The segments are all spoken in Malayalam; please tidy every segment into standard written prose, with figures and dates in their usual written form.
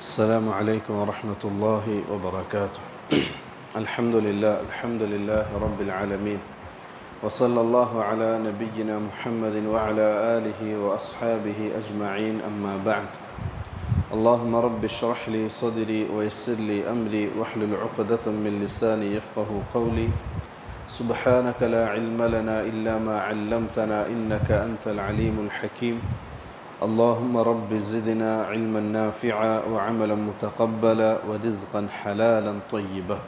السلام عليكم ورحمة الله وبركاته. الحمد لله رب العالمين، وصلى الله على نبينا محمد وعلى آله وأصحابه أجمعين، أما بعد. اللهم رب اشرح لي صدري ويسر لي أمري واحلل عقدة من لساني يفقه قولي. سبحانك لا علم لنا إلا ما علمتنا إنك أنت العليم الحكيم. اللهم رب زدنا علما نافعا وعملا متقبلا ورزقا حلالا طيبا.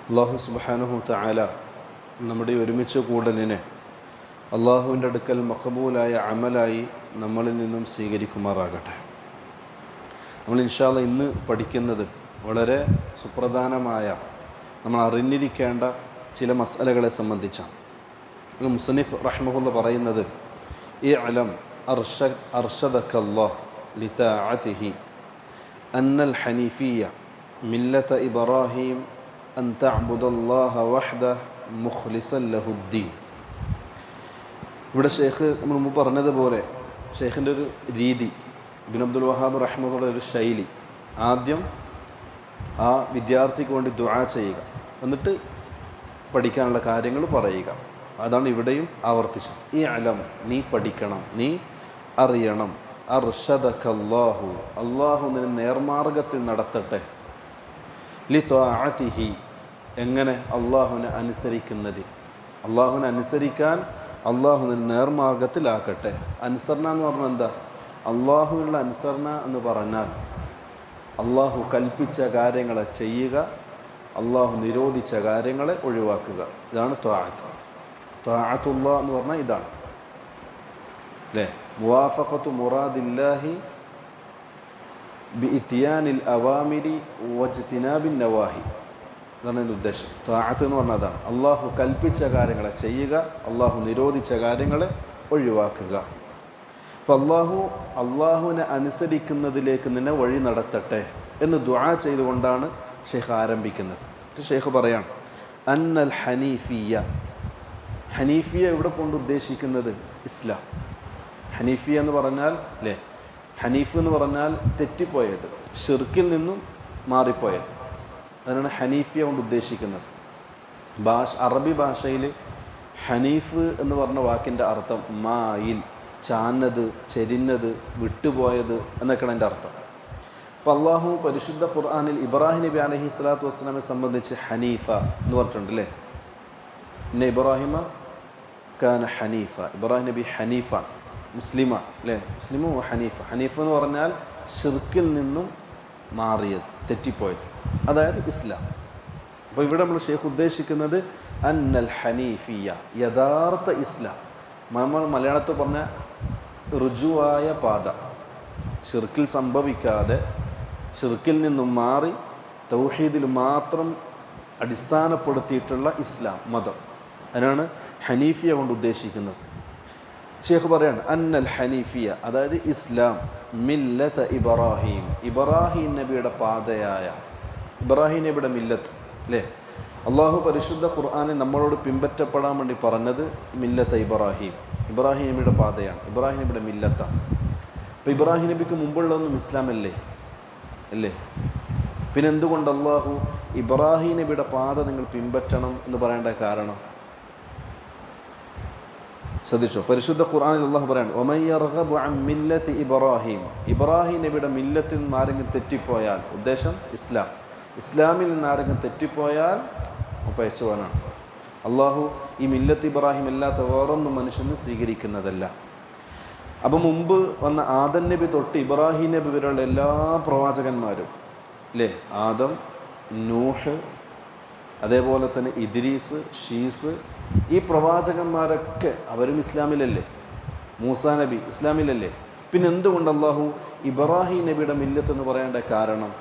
അള്ളാഹു സുബ്ഹാനഹു തആല നമ്മുടെ ഒരുമിച്ച് കൂടലിനെ അള്ളാഹുവിൻ്റെ അടുക്കൽ മഖബൂലായ അമലായി നമ്മളിൽ നിന്നും സ്വീകരിക്കുമാറാകട്ടെ. നമ്മൾ ഇൻഷാ അല്ലാഹ് ഇന്ന് പഠിക്കുന്നത് വളരെ സുപ്രധാനമായ നമ്മൾ അറിഞ്ഞിരിക്കേണ്ട ചില മസ്അലകളെ സംബന്ധിച്ചാണ്. മുസന്നിഫ് റഹ്മഹുല്ലാഹ് പറയുന്നത്, ഇഅ്ലം അർഷദക്കല്ലാഹ് ലിതാഅതിഹി അന്നൽ ഹനീഫിയ്യ മില്ലത ഇബ്രാഹിം അൻ തഅ്ബുദല്ലാഹ വഹ്ദഹു മുഖ്ലിസൻ ലഹുദ്ദീൻ. ഇവിടെ ഷെയ്ഖ് നമ്മൾ മുമ്പ് പറഞ്ഞതുപോലെ ഷെയ്ഖിൻ്റെ ഒരു രീതി, ഇബ്നു അബ്ദുൽ വഹാബ് റഹ്മത്തുള്ളാഹിയുടെ ഒരു ശൈലി, ആദ്യം ആ വിദ്യാർത്ഥിക്ക് വേണ്ടി ദുആ ചെയ്യുക, എന്നിട്ട് പഠിക്കാനുള്ള കാര്യങ്ങൾ പറയുക. അതാണ് ഇവിടെയും ആവർത്തിച്ചത്. ഇഅ്ലം, നീ പഠിക്കണം, നീ അറിയണം. അർഷദക്കല്ലാഹു, അല്ലാഹു നിന്നെ നേർമാർഗത്തിൽ നടത്തട്ടെ. ലിതാഅതിഹി, എങ്ങനെ? അല്ലാഹുവിനെ അനുസരിക്കുന്നതിൽ. അല്ലാഹുവിനെ അനുസരിക്കാൻ അല്ലാഹു നിന്നെ നേർമാർഗത്തിലാക്കട്ടെ. അനുസരണ എന്ന് പറഞ്ഞാൽ എന്താ? അല്ലാഹുവിനുള്ള അനുസരണ എന്ന് പറഞ്ഞാൽ അല്ലാഹു കൽപ്പിച്ച കാര്യങ്ങളെ ചെയ്യുക, അല്ലാഹു നിരോധിച്ച കാര്യങ്ങളെ ഒഴിവാക്കുക. ഇതാണ് ത്വാഅത്ത്. ത്വാഅത്തുല്ലാഹ് എന്ന് പറഞ്ഞാൽ ഇതാണ് അല്ലേ? മുവാഫഖത്തു മുറാദില്ലാഹി ബിഇത്യാനിൽ അവാമിരി വജ്തിനാബിൻ നവാഹി, അതാണ് എൻ്റെ ഉദ്ദേശം. ത്വാഅത്ത് എന്ന് പറഞ്ഞാൽ അതാണ്. അള്ളാഹു കൽപ്പിച്ച കാര്യങ്ങളെ ചെയ്യുക, അള്ളാഹു നിരോധിച്ച കാര്യങ്ങളെ ഒഴിവാക്കുക. അപ്പോൾ അള്ളാഹുവിനെ അനുസരിക്കുന്നതിലേക്ക് നിന്നെ വഴി നടത്തട്ടെ എന്ന് ദുആ ചെയ്തുകൊണ്ടാണ് ഷെയ്ഖ് ആരംഭിക്കുന്നത്. ഷെയ്ഖ് പറയാണ്, അന്നൽ ഹനീഫിയ്യ. ഹനീഫിയ ഇവിടെ കൊണ്ട് ഉദ്ദേശിക്കുന്നത് ഇസ്ലാം. ഹനീഫിയ എന്ന് പറഞ്ഞാൽ അല്ലേ, ഹനീഫ് എന്ന് പറഞ്ഞാൽ തെറ്റിപ്പോയത്, ഷിർക്കിൽ നിന്നും മാറിപ്പോയത്. അതിനാണ് ഹനീഫിയ കൊണ്ട് ഉദ്ദേശിക്കുന്നത്. അറബി ഭാഷയിൽ ഹനീഫ് എന്ന് പറഞ്ഞ വാക്കിൻ്റെ അർത്ഥം മായിൽ, ചാഞ്ഞത്, ചെരിഞ്ഞത്, വിട്ടുപോയത് എന്നൊക്കെയാണ് അതിൻ്റെ അർത്ഥം. അപ്പോൾ അള്ളാഹു പരിശുദ്ധ ഖുർആനിൽ ഇബ്രാഹിം നബി അലൈഹി സ്വലാത്തു വസ്സലാമെ സംബന്ധിച്ച് ഹനീഫ എന്ന് പറഞ്ഞിട്ടുണ്ട് അല്ലേ. പിന്നെ ഇബ്രാഹിമ കാന ഹനീഫ, ഇബ്രാഹിം നബി ഹനീഫ, മുസ്ലിമാണ് അല്ലേ. മുസ്ലിമു ഹനീഫ. ഹനീഫ് എന്ന് പറഞ്ഞാൽ ഷിർക്കിൽ നിന്നും മാറിയത്, തെറ്റിപ്പോയത്, അതായത് ഇസ്ലാം. അപ്പോൾ ഇവിടെ നമ്മൾ ഷെയ്ഖ് ഉദ്ദേശിക്കുന്നത് അന്നൽ ഹനീഫിയ, യഥാർത്ഥ ഇസ്ലാം. നമ്മൾ മലയാളത്തിൽ പറഞ്ഞ റുജുവായ പാത, ഷിർക്കിൽ സംഭവിക്കാതെ, ഷിർക്കിൽ നിന്നും മാറി തൗഹീദിൽ മാത്രം അടിസ്ഥാനപ്പെടുത്തിയിട്ടുള്ള ഇസ്ലാം മതം, അതിനാണ് ഹനീഫിയ കൊണ്ട് ഉദ്ദേശിക്കുന്നത്. ഷെയ്ഖ് പറയാണ്, അന്നൽ ഹനീഫിയ, അതായത് ഇസ്ലാം, മില്ലത ഇബ്രാഹിം, ഇബ്രാഹിം നബിയുടെ പാതയായ, ഇബ്രാഹിം നബിയുടെ മില്ലത്ത് അല്ലേ. അള്ളാഹു പരിശുദ്ധ ഖുർആനിൽ നമ്മളോട് പിൻപറ്റപ്പെടാൻ വേണ്ടി പറഞ്ഞത് മില്ലത്ത ഇബ്രാഹിം, ഇബ്രാഹിം നബിയുടെ പാതയാണ്, ഇബ്രാഹിം നബിയുടെ മില്ലത്താണ്. അപ്പോൾ ഇബ്രാഹിം നബിക്ക് മുമ്പുള്ളതൊന്നും ഇസ്ലാം അല്ലേ? പിന്നെ എന്തുകൊണ്ട് അള്ളാഹു ഇബ്രാഹിം നബിയുടെ പാത നിങ്ങൾ പിൻപറ്റണം എന്ന് പറയേണ്ട കാരണം ശ്രദ്ധിച്ചോ? പരിശുദ്ധ ഖുർആനിൽ അള്ളാഹു പറയാണ്, വമൻ യർഗബു അൻ മില്ലത്തി ഇബ്രാഹിം, ഇബ്രാഹിം നബിയുടെ മില്ലത്തിൽ നിന്ന് ആരെങ്കിലും തെറ്റിപ്പോയാൽ, ഉദ്ദേശം ഇസ്ലാം, ഇസ്ലാമിൽ നിന്ന് ആരെങ്കിലും തെറ്റിപ്പോയാൽ പയച്ചവനാണ്. അള്ളാഹു ഈ മില്ലത്ത് ഇബ്രാഹിം അല്ലാത്ത വേറൊന്നും മനുഷ്യന് സ്വീകരിക്കുന്നതല്ല. അപ്പം മുമ്പ് വന്ന ആദം നബി തൊട്ട് ഇബ്രാഹിം നബി വരെയുള്ള എല്ലാ പ്രവാചകന്മാരും അല്ലേ, ആദം, നൂഹ്, അതേപോലെ തന്നെ ഇദ്രീസ്, ഷീസ്, ഈ പ്രവാചകന്മാരൊക്കെ അവരും ഇസ്ലാമിലല്ലേ. മൂസാ നബി ഇസ്ലാമിലല്ലേ. പിന്നെ എന്തുകൊണ്ട് അള്ളാഹു ഇബ്രാഹിം നബിയുടെ മില്ലത്ത് എന്ന് പറയേണ്ട കാരണം?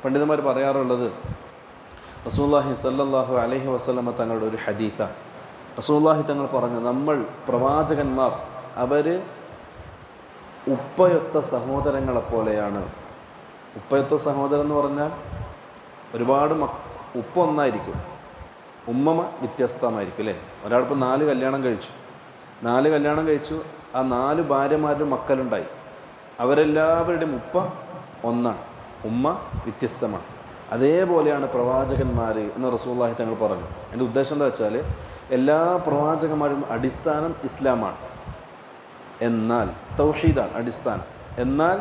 പണ്ഡിതന്മാർ പറയാറുള്ളത്, റസൂലുള്ളാഹി സ്വല്ലല്ലാഹു അലൈഹി വസല്ലമ തങ്ങളുടെ ഒരു ഹദീസാണ്. റസൂലുള്ളാഹി തങ്ങൾ പറഞ്ഞു, നമ്മൾ പ്രവാചകന്മാർ അവർ ഉപ്പയൊത്ത സഹോദരങ്ങളെപ്പോലെയാണ്. ഉപ്പയൊത്ത സഹോദരൻ എന്ന് പറഞ്ഞാൽ ഒരുപാട് ഉപ്പ ഒന്നായിരിക്കും, ഉമ്മ വ്യത്യസ്തമായിരിക്കും അല്ലേ. ഒരാളിപ്പോൾ 4 കല്യാണം കഴിച്ചു, ആ 4 ഭാര്യമാരുടെ മക്കളുണ്ടായി. അവരെല്ലാവരുടെയും ഉപ്പ ഒന്നാണ്, ഉമ്മ വ്യത്യസ്തമാണ്. അതേപോലെയാണ് പ്രവാചകന്മാർ എന്ന് റസൂലുള്ളാഹി തങ്ങൾ പറഞ്ഞു. എൻ്റെ ഉദ്ദേശം എന്താ വെച്ചാൽ എല്ലാ പ്രവാചകന്മാരും അടിസ്ഥാനം ഇസ്ലാമാണ്, എന്നാൽ തൗഹീദാണ് അടിസ്ഥാനം, എന്നാൽ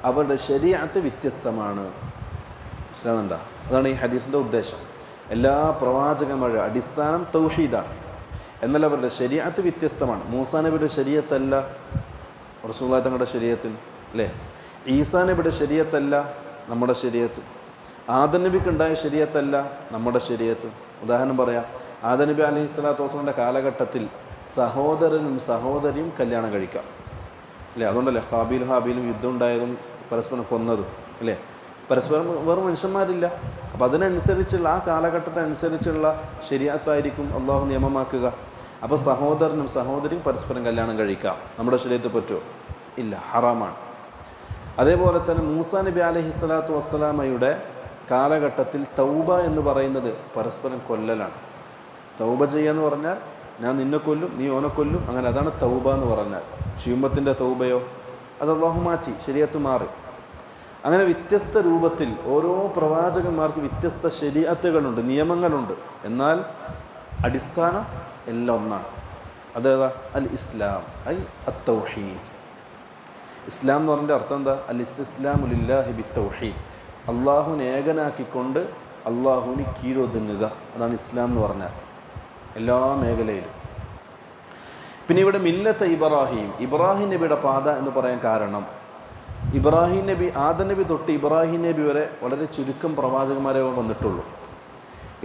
അവരുടെ ശരീഅത്ത് വ്യത്യസ്തമാണ്. മനസ്സിലാകുന്നുണ്ടോ? അതാണ് ഈ ഹദീസിൻ്റെ ഉദ്ദേശം. എല്ലാ പ്രവാചകന്മാരുടെ അടിസ്ഥാനം തൗഹീദാണ്, എന്നാൽ അവരുടെ ശരീഅത്ത് വ്യത്യസ്തമാണ്. മൂസാ നബിയുടെ ശരീഅത്തല്ല റസൂലുള്ളാഹി തങ്ങളുടെ ശരീഅത്തിൽ, അല്ലേ? ഈസാ നബിയുടെ ശരീഅത്തല്ല നമ്മുടെ ശരീഅത്ത്. ആദം നബിക്ക് ഉണ്ടായ ശരീഅത്തല്ല നമ്മുടെ ശരീഅത്ത്. ഉദാഹരണം പറയാം, ആദം നബി അലൈഹി സ്വലാത്തു വസ്സലാമിൻ്റെ കാലഘട്ടത്തിൽ സഹോദരനും സഹോദരിയും കല്യാണം കഴിക്കാം, അല്ലേ? അതുകൊണ്ടല്ലേ ഹാബീലും യുദ്ധം ഉണ്ടായതും പരസ്പരം കൊന്നതും, അല്ലേ? പരസ്പരം വേറെ മനുഷ്യന്മാരില്ല. അപ്പം അതിനനുസരിച്ചുള്ള ആ കാലഘട്ടത്തിനനുസരിച്ചുള്ള ശരീഅത്തായിരിക്കും അള്ളാഹു നിയമമാക്കുക. അപ്പോൾ സഹോദരനും സഹോദരിയും പരസ്പരം കല്യാണം കഴിക്കാം. നമ്മുടെ ശരീരത്തിൽ പറ്റുമോ? ഇല്ല, ഹറാമാണ്. അതേപോലെ തന്നെ മൂസാ നബി അലൈഹി സ്വലാത്തു വസ്സലാമയുടെ കാലഘട്ടത്തിൽ തൗബ എന്ന് പറയുന്നത് പരസ്പരം കൊല്ലലാണ്. തൗബ ചെയ്യാന്ന് പറഞ്ഞാൽ ഞാൻ നിന്നെ കൊല്ലും, നീ ഓനെ കൊല്ലും, അങ്ങനെ അതാണ് തൗബ എന്ന് പറഞ്ഞാൽ. ഷിയുമ്പത്തിൻ്റെ തൗബയോ അത് അള്ളാഹു മാറ്റി, ശരീഅത്ത് മാറി. അങ്ങനെ വ്യത്യസ്ത രൂപത്തിൽ ഓരോ പ്രവാചകന്മാർക്ക് വ്യത്യസ്ത ശരീഅത്തുകളുണ്ട്, നിയമങ്ങളുണ്ട്, എന്നാൽ അടിസ്ഥാനം എല്ലാം ഒന്നാണ്. അതേതാ? അൽ ഇസ്ലാം, ഐ അത്തൗഹീദ്. ഇസ്ലാം എന്ന് പറഞ്ഞതിൻ്റെ അർത്ഥം എന്താ? അൽ ഇസ്തിസ്ലാമു ലില്ലാഹി ബിത്തൗഹീദ്. അള്ളാഹുവിനെ ഏകനാക്കിക്കൊണ്ട് അള്ളാഹുവിന് കീഴൊതുങ്ങുക, അതാണ് ഇസ്ലാം എന്ന് പറഞ്ഞാൽ എല്ലാ മേഖലയിലും. പിന്നെ ഇവിടെ മില്ലത്ത് ഇബ്രാഹിം നബിയുടെ പാത എന്ന് പറയാൻ കാരണം, ഇബ്രാഹിം നബി, ആദം നബി തൊട്ട് ഇബ്രാഹിം നബി വരെ വളരെ ചുരുക്കം പ്രവാചകന്മാരെ വന്നിട്ടുള്ളൂ.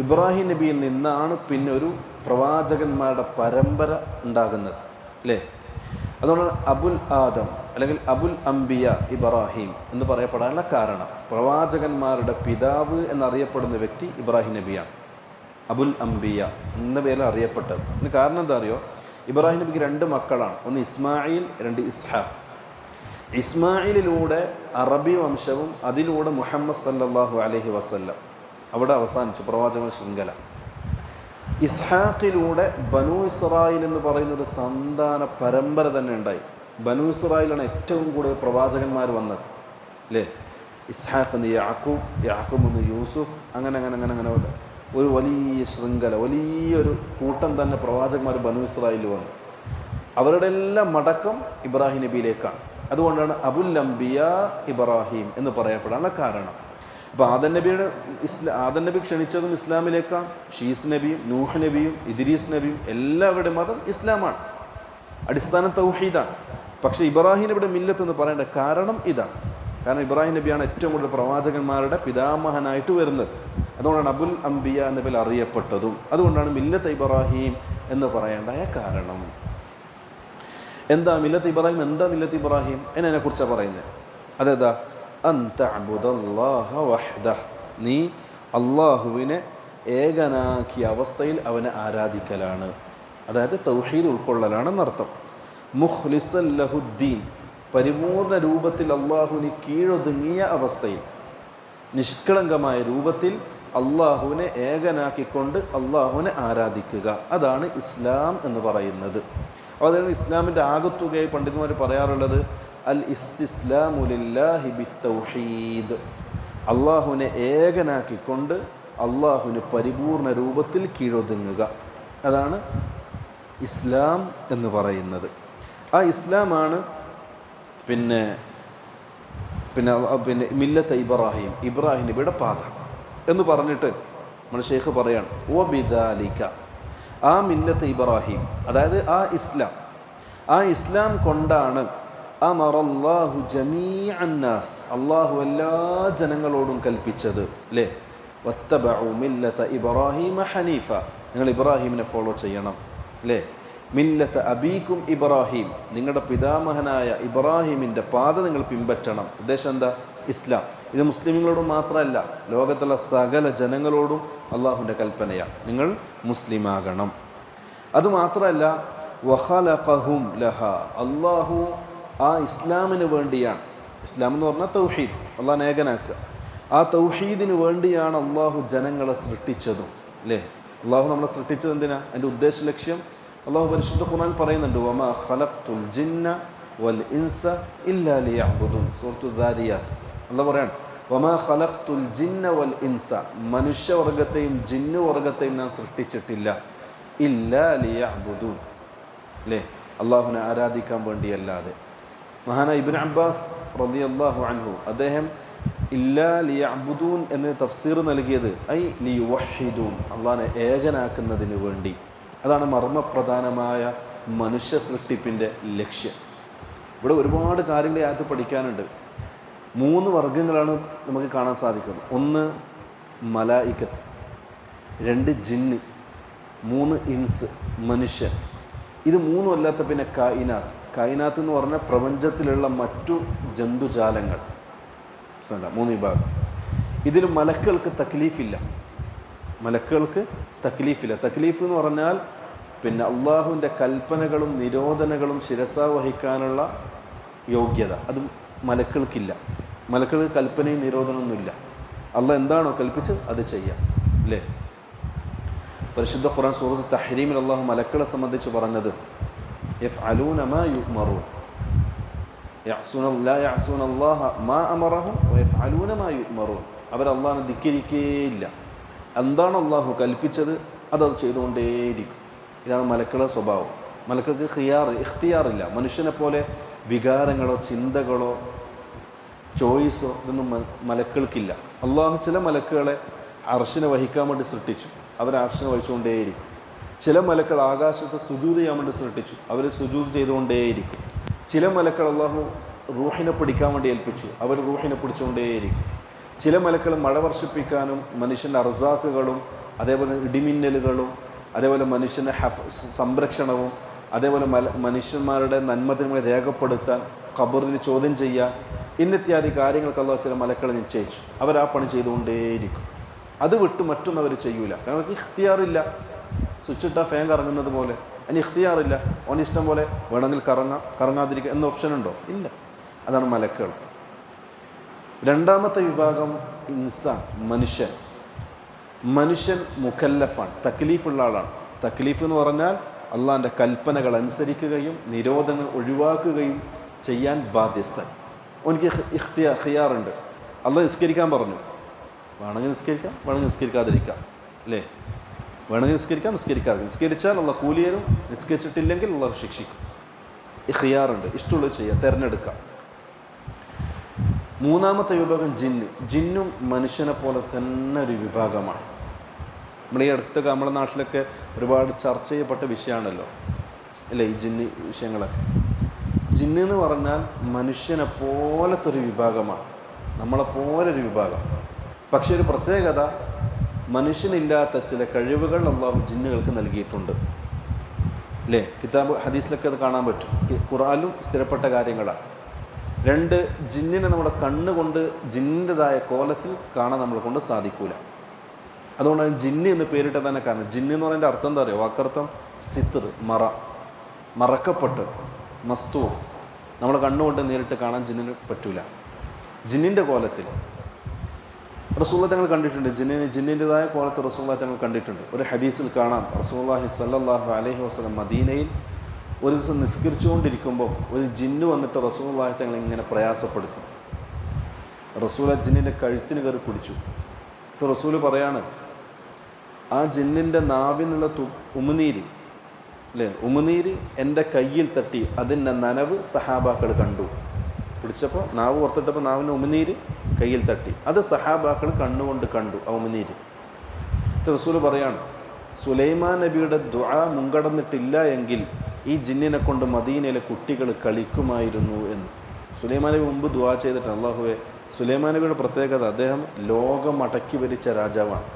ഇബ്രാഹിം നബിയിൽ നിന്നാണ് പിന്നെ ഒരു പ്രവാചകന്മാരുടെ പരമ്പര ഉണ്ടാകുന്നത്, അല്ലേ? അതുകൊണ്ടാണ് അബുൽ ആദം അല്ലെങ്കിൽ അബുൽ അംബിയ ഇബ്രാഹിം എന്ന് പറയപ്പെടാനുള്ള കാരണം. പ്രവാചകന്മാരുടെ പിതാവ് എന്നറിയപ്പെടുന്ന വ്യക്തി ഇബ്രാഹിം നബിയാണ്, അബുൽ അംബിയ എന്ന പേരിൽ അറിയപ്പെട്ടത്. ഇതിന് കാരണം എന്താ അറിയോ? ഇബ്രാഹിം നബിക്ക് 2 മക്കളാണ്, ഒന്ന് ഇസ്മായിൽ, 2 ഇസ്ഹാഖ്. ഇസ്മായിലിലൂടെ അറബി വംശവും അതിലൂടെ മുഹമ്മദ് സല്ലല്ലാഹു അലൈഹി വസല്ലം അവിടെ അവസാനിച്ചു പ്രവാചക ശൃംഖല. ഇസ്ഹാഖിലൂടെ ബനു ഇസ്രായേൽ എന്ന് പറയുന്നൊരു സന്താന പരമ്പര തന്നെ ഉണ്ടായി. ബനു ഇസ്രായേലാണ് ഏറ്റവും കൂടുതൽ പ്രവാചകന്മാർ വന്നത്, അല്ലേ? ഇസ്ഹാഖ് എന്ന് യാക്കൂബ്, യാക്കൂബ് എന്ന് യൂസുഫ്, അങ്ങനെ ഒരു വലിയ ശൃംഖല, വലിയൊരു കൂട്ടം തന്നെ പ്രവാചകന്മാർ ബനു ഇസ്രായേലിൽ വന്നു. അവരുടെ എല്ലാം മടക്കം ഇബ്രാഹിം നബിയിലേക്കാണ്. അതുകൊണ്ടാണ് അബുൽ അംബിയ ഇബ്രാഹിം എന്ന് പറയപ്പെടാനുള്ള കാരണം. അപ്പോൾ ആദം നബി ക്ഷണിച്ചതും ഇസ്ലാമിലേക്കാണ്. ഷീസ് നബിയും നൂഹ് നബിയും ഇദ്രീസ് നബിയും എല്ലാവരുടെയും മതം ഇസ്ലാമാണ്, അടിസ്ഥാനം തൗഹീദാണ്. പക്ഷേ ഇബ്രാഹിം നബിയുടെ മില്ലത്ത് എന്ന് പറയേണ്ട കാരണം ഇതാണ്. കാരണം ഇബ്രാഹിം നബിയാണ് ഏറ്റവും കൂടുതൽ പ്രവാചകന്മാരുടെ പിതാമഹനായിട്ട് വരുന്നത്. അതുകൊണ്ടാണ് അബുൽ അംബിയ എന്ന പേരിൽ അറിയപ്പെട്ടതും. അതുകൊണ്ടാണ് മില്ലത്ത് ഇബ്രാഹിം എന്ന് പറയേണ്ടായ കാരണം. എന്താ മില്ലത്ത് ഇബ്രാഹിം? എന്താ മില്ലത്ത് ഇബ്രാഹിം എന്നതിനെക്കുറിച്ചാണ് പറയുന്നത്. അതേതാ? അൻ തഅബുദല്ലാഹ വഹ്ദഹ്, നീ അള്ളാഹുവിനെ ഏകനാക്കിയ അവസ്ഥയിൽ അവനെ ആരാധിക്കലാണ്. അതായത് തൗഹീദ് ഉൾക്കൊള്ളലാണെന്നർത്ഥം. മുഖ്ലിസൻ ലഹുദ്ദീൻ, പരിപൂർണ രൂപത്തിൽ അള്ളാഹുവിന് കീഴൊതുങ്ങിയ അവസ്ഥയിൽ, നിഷ്കളങ്കമായ രൂപത്തിൽ അള്ളാഹുവിനെ ഏകനാക്കിക്കൊണ്ട് അള്ളാഹുവിനെ ആരാധിക്കുക, അതാണ് ഇസ്ലാം എന്ന് പറയുന്നത്. അതായത് ഇസ്ലാമിൻ്റെ ആകത്തുകയായി പണ്ഡിതന്മാർ പറയാറുള്ളത് അൽ ഇസ്തിസ്ലാമു ലില്ലാഹി ബിത്തൗഹീദ്, അള്ളാഹുവിനെ ഏകനാക്കിക്കൊണ്ട് അള്ളാഹുവിന് പരിപൂർണ രൂപത്തിൽ കീഴൊതുങ്ങുക, അതാണ് ഇസ്ലാം എന്ന് പറയുന്നത്. ആ ഇസ്ലാമാണ് പിന്നെ മില്ലത്ത് ഇബ്രാഹിം നബിയുടെ പാത എന്ന് പറഞ്ഞിട്ട് നമ്മുടെ ഷെയ്ഖ് പറയാണ് വബിദാലിക, ആ മില്ലത്ത് ഇബ്രാഹിം, അതായത് ആ ഇസ്ലാം കൊണ്ടാണ് അമറല്ലാഹു ജമീഅൻ നാസ്, അള്ളാഹു എല്ലാ ജനങ്ങളോടും കൽപ്പിച്ചത്, അല്ലേ? വത്തബഉ മില്ലത ഇബ്രാഹിമ ഹനീഫ, നിങ്ങൾ ഇബ്രാഹിമിനെ ഫോളോ ചെയ്യണം, അല്ലേ? മില്ലത്ത് അബീക്കും ഇബ്രാഹിം, നിങ്ങളുടെ പിതാമഹനായ ഇബ്രാഹിമിൻ്റെ പാത നിങ്ങൾ പിൻപറ്റണം. ഉദ്ദേശം എന്താ? ഇസ്ലാം. ഇത് മുസ്ലിമുകളോടും മാത്രമല്ല, ലോകത്തുള്ള സകല ജനങ്ങളോടും അള്ളാഹുവിൻ്റെ കൽപ്പനയാണ്, നിങ്ങൾ മുസ്ലിമാകണം. അതുമാത്രമല്ല വഖലഖഹും ലഹ, അള്ളാഹു ആ ഇസ്ലാമിന് വേണ്ടിയാണ്, ഇസ്ലാം എന്ന് പറഞ്ഞാൽ തൗഹീദ്, അള്ളാഹുവിനെ ഏകനാക്കുക, ആ തൗഹീദിന് വേണ്ടിയാണ് അള്ളാഹു ജനങ്ങളെ സൃഷ്ടിച്ചതും, അല്ലേ? അള്ളാഹു നമ്മളെ സൃഷ്ടിച്ചത് എന്തിനാ? അതിൻ്റെ ഉദ്ദേശ ലക്ഷ്യം അള്ളാഹു പരിശുദ്ധ ഖുർആൻ പറയുന്നുണ്ട്, വമാ ഖലഖ്തുൽ ജിന്ന വൽ ഇൻസ ഇല്ലാ ലിയഅ്ബുദൂൻ, സൂറത്തുൽ ദാരിയാത്ത്. അള്ളാഹ് പറയാണ് വമാ ഖലഖ്തുൽ ജിന്ന വൽ ഇൻസ, മനുഷ്യവർഗത്തെയും ജിന്നുവർഗത്തെയും ഞാൻ സൃഷ്ടിച്ചിട്ടില്ല ഇല്ലാ ലിയഅ്ബുദൂൻ, അല്ലേ, അള്ളാഹുവിനെ ആരാധിക്കാൻ വേണ്ടിയല്ലാതെ. മഹാനായ ഇബ്നു അബ്ബാസ് റളിയല്ലാഹു അൻഹു അദ്ദേഹം ഇല്ലാ ലിയഅ്ബുദൂൻ എന്ന് തഫ്സീർ നൽകിയത് ഐ ലിയുവഹിദൂൻ, അള്ളാഹിനെ ഏകനാക്കുന്നതിന് വേണ്ടി. അതാണ് മർമ്മപ്രധാനമായ മനുഷ്യ സൃഷ്ടിപ്പിൻ്റെ ലക്ഷ്യം. ഇവിടെ ഒരുപാട് കാര്യങ്ങൾ അതിനകത്ത് പഠിക്കാനുണ്ട്. 3 വർഗങ്ങളാണ് നമുക്ക് കാണാൻ സാധിക്കുന്നത്. 1 മലായിക്കത്ത്, 2 ജിന്ന്, 3 ഇൻസ് മനുഷ്യൻ. ഇത് 3 അല്ലാത്ത പിന്നെ കായിനാത്ത്. കായിനാത്ത് എന്ന് പറഞ്ഞാൽ പ്രപഞ്ചത്തിലുള്ള മറ്റു ജന്തുജാലങ്ങൾ, 3 വിഭാഗം. ഇതിൽ മലക്കുകൾക്ക് തക്ലീഫില്ല. തക്ലീഫ് എന്ന് പറഞ്ഞാൽ പിന്നെ അള്ളാഹുവിൻ്റെ കൽപ്പനകളും നിരോധനകളും ശിരസാ വഹിക്കാനുള്ള യോഗ്യത അത് മലക്കുകൾക്കില്ല. മലക്കുകൾക്ക് കൽപ്പനയും നിരോധനമൊന്നുമില്ല. അള്ളാഹ് എന്താണോ കൽപ്പിച്ച് അത് ചെയ്യാം, അല്ലേ. പരിശുദ്ധ ഖുർആൻ സൂറത്ത് തഹ്രീമിൽ അള്ളാഹു മലക്കുകളെ സംബന്ധിച്ച് പറഞ്ഞത് യഫ്അലൂന മാ യുഅ്മറൂൻ ലാ യഅ്സൂന അല്ലാഹ മാ അമറഹും വയഫ്അലൂന മാ യുഅ്മറൂൻ. അവർ അള്ളാഹിനെ ധിക്കരിക്കുകയില്ല. എന്താണ് അള്ളാഹു കൽപ്പിച്ചത് അതത് ചെയ്തുകൊണ്ടേയിരിക്കും. ഇതാണ് മലക്കുകളുടെ സ്വഭാവം. മലക്കൾക്ക് ഇഖ്തിയാറില്ല. മനുഷ്യനെ പോലെ വികാരങ്ങളോ ചിന്തകളോ ചോയ്സോ ഇതൊന്നും മലക്കുകൾക്കില്ല. അള്ളാഹു ചില മലക്കുകളെ അർശിനെ വഹിക്കാൻ വേണ്ടി സൃഷ്ടിച്ചു, അവർ അർശിനെ വഹിച്ചുകൊണ്ടേയിരിക്കും. ചില മലക്കൾ ആകാശത്ത് സുജൂദ് ചെയ്യാൻ വേണ്ടി സൃഷ്ടിച്ചു, അവർ സുജൂദ് ചെയ്തുകൊണ്ടേയിരിക്കും. ചില മലക്കൾ അള്ളാഹു റൂഹിനെ പിടിക്കാൻ വേണ്ടി ഏൽപ്പിച്ചു, അവർ റൂഹിനെ പിടിച്ചുകൊണ്ടേയിരിക്കും. ചില മലക്കൾ മഴ വർഷിപ്പിക്കാനും മനുഷ്യൻ്റെ അർസാക്കുകളും അതേപോലെ ഇടിമിന്നലുകളും അതേപോലെ മനുഷ്യൻ്റെ സംരക്ഷണവും അതേപോലെ മനുഷ്യന്മാരുടെ നന്മതിന്മ രേഖപ്പെടുത്താൻ ഖബറിൽ ചോദ്യം ചെയ്യാൻ ഇന്നിത്യാദി കാര്യങ്ങൾക്ക് അള്ളാഹു ചില മലക്കളെ നിശ്ചയിച്ചു. അവർ ആ പണി ചെയ്തുകൊണ്ടേയിരിക്കും. അത് വിട്ട് മറ്റൊന്നും അവർ ചെയ്യൂല. കാരണം അവർക്ക് ഇഖ്തിയാറില്ല. സ്വിച്ച് ഇട്ടാൽ ഫാൻ കറങ്ങുന്നത് പോലെ അതിന് ഇഖ്തിയാറില്ല. ഓന് ഇഷ്ടം പോലെ വേണമെങ്കിൽ കറങ്ങാതിരിക്കുക എന്ന ഓപ്ഷൻ ഉണ്ടോ? ഇല്ല. അതാണ് മലക്കുകൾ. രണ്ടാമത്തെ വിഭാഗം ഇൻസാൻ, മനുഷ്യൻ മുക്കല്ലഫാണ്, തക്ലീഫുള്ള ആളാണ്. തക്ലീഫ് എന്ന് പറഞ്ഞാൽ അള്ളാഹിൻ്റെ കൽപ്പനകൾ അനുസരിക്കുകയും നിരോധനങ്ങൾ ഒഴിവാക്കുകയും ചെയ്യാൻ ബാധ്യസ്ഥൻ. എനിക്ക് ഖിയാറുണ്ട്. അള്ളാഹ് നിസ്കരിക്കാൻ പറഞ്ഞു, വേണമെങ്കിൽ നിസ്കരിക്കാം, വേണമെങ്കിൽ നിസ്കരിക്കാതിരിക്കാം, അല്ലേ. വേണമെങ്കിൽ നിസ്കരിക്കാം, നിസ്കരിച്ചാൽ അള്ളാഹ് കൂലി തരും, നിസ്കരിച്ചിട്ടില്ലെങ്കിൽ അള്ളാഹ് ശിക്ഷിക്കും. ഖിയാറുണ്ട്, ഇഷ്ടമുള്ളത് ചെയ്യാം, തിരഞ്ഞെടുക്കാം. മൂന്നാമത്തെ വിഭാഗം ജിന്നും മനുഷ്യനെ പോലെ തന്നെ ഒരു വിഭാഗമാണ്. നമ്മുടെ ഈ അടുത്തൊക്കെ നമ്മുടെ നാട്ടിലൊക്കെ ഒരുപാട് ചർച്ച ചെയ്യപ്പെട്ട വിഷയമാണല്ലോ, അല്ലേ, ഈ ജിന്ന് വിഷയങ്ങളൊക്കെ. ജിന്ന് എന്ന് പറഞ്ഞാൽ മനുഷ്യനെ പോലത്തെ ഒരു വിഭാഗമാണ്, നമ്മളെപ്പോലൊരു വിഭാഗം. പക്ഷെ ഒരു പ്രത്യേകത, മനുഷ്യനില്ലാത്ത ചില കഴിവുകൾ അള്ളാഹു ജിന്നുകൾക്ക് നൽകിയിട്ടുണ്ട്, അല്ലേ. കിതാബ് ഹദീസിലൊക്കെ അത് കാണാൻ പറ്റും. ഖുർആനിലും സ്ഥിരപ്പെട്ട കാര്യങ്ങളാണ്. 2, ജിന്നിനെ നമ്മുടെ കണ്ണുകൊണ്ട് ജിന്നിൻ്റെതായ കോലത്തിൽ കാണാൻ നമ്മളെ കൊണ്ട് സാധിക്കൂല. അതുകൊണ്ടാണ് ജിന്ന് എന്ന് പേരിട്ട തന്നെ കാരണം. ജിന്ന് എന്ന് പറയുന്നതിൻ്റെ അർത്ഥം എന്താ പറയുക? വാക്കർത്ഥം സിത്തർ, മറക്കപ്പെട്ട്, മസ്തു. നമ്മളെ കണ്ണുകൊണ്ട് നേരിട്ട് കാണാൻ ജിന്നിന് പറ്റൂല. ജിന്നിൻ്റെ കോലത്തിൽ റസൂലുള്ളാഹി തങ്ങൾ കണ്ടിട്ടുണ്ട്. ജിന്നിൻ്റെതായ കോലത്തിൽ റസൂലുള്ളാഹി തങ്ങൾ കണ്ടിട്ടുണ്ട്. ഒരു ഹദീസിൽ കാണാം, റസൂലുള്ളാഹി സ്വല്ലല്ലാഹു അലൈഹി വസല്ലം മദീനയിൽ ഒരു ദിവസം നിസ്കരിച്ചുകൊണ്ടിരിക്കുമ്പോൾ ഒരു ജിന്ന് വന്നിട്ട് റസൂലുള്ളാഹി തങ്ങൾ ഇങ്ങനെ പ്രയാസപ്പെടുത്തി. റസൂൽ ആ ജിന്നിൻ്റെ കഴുത്തിന് കയറി പിടിച്ചു. ഇപ്പോൾ റസൂൽ പറയാണ്, ആ ജിന്നിൻ്റെ നാവിനുള്ള ഉമിനീര്, അല്ലേ, ഉമിനീര് എൻ്റെ കയ്യിൽ തട്ടി, അതിൻ്റെ നനവ് സഹാബാക്കൾ കണ്ടു. പിടിച്ചപ്പോൾ നാവ് പുറത്തിട്ടപ്പോൾ നാവിൻ്റെ ഉമിനീര് കയ്യിൽ തട്ടി, അത് സഹാബാക്കൾ കണ്ണുകൊണ്ട് കണ്ടു ആ ഉമിനീര്. റസൂൽ പറയാണ്, സുലൈമാൻ നബിയുടെ ദുആ മുൻകടന്നിട്ടില്ല എങ്കിൽ ഈ ജിന്നിനെ കൊണ്ട് മദീനയിലെ കുട്ടികൾ കളിക്കുമായിരുന്നു എന്ന്. സുലൈമാൻ നബി മുമ്പ് ദുആ ചെയ്തിട്ടുണ്ട്, അല്ലാഹുവേ. സുലൈമാൻ നബിയുടെ പ്രത്യേകത, അദ്ദേഹം ലോകം അടക്കി ഭരിച്ച രാജാവാണ്.